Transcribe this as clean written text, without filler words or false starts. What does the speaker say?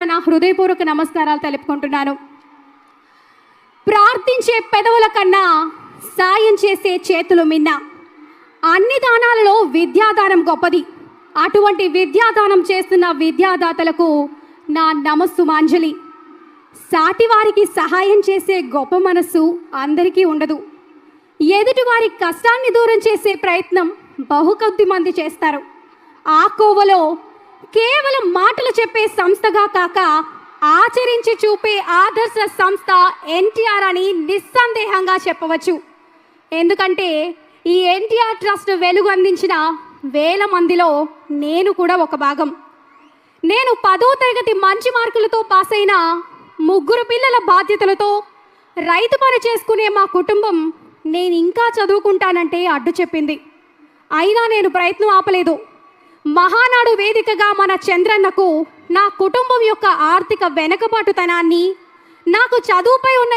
నా హృదయపూర్వక నమస్కారాలు తెలుపుకుంటున్నాను. ప్రార్థించే పెదవుల కన్నా సాయం చేసే చేతులు మిన్న. అన్ని దానాలలో విద్యాదానం గొప్పది. అటువంటి విద్యాదానం చేస్తున్న విద్యాదాతలకు నా నమస్సుమాంజలి. సాటివారికి సహాయం చేసే గొప్ప మనస్సు అందరికీ ఉండదు. ఎదుటివారి కష్టాన్ని దూరం చేసే ప్రయత్నం బహుకొద్ది మంది చేస్తారు. ఆ కోవలో కేవలం మాటలు చెప్పే సంస్థగా కాక ఆచరించి చూపే ఆదర్శ సంస్థ ఎన్టీఆర్ అని నిస్సందేహంగా చెప్పవచ్చు. ఎందుకంటే ఈ ఎన్టీఆర్ ట్రస్ట్ వెలుగు అందించిన వేల మందిలో నేను కూడా ఒక భాగం. నేను 10వ తరగతి మంచి మార్కులతో పాస్ అయిన 3 పిల్లల బాధ్యతలతో రైతు పని చేసుకునే మా కుటుంబం నేను ఇంకా చదువుకుంటానంటే అడ్డు చెప్పింది. అయినా నేను ప్రయత్నం ఆపలేదు. మహానాడు వేదికగా మన చంద్రన్నకు నా కుటుంబం యొక్క ఆర్థిక వెనకబాటుతనాన్ని, నాకు చదువుపై ఉన్న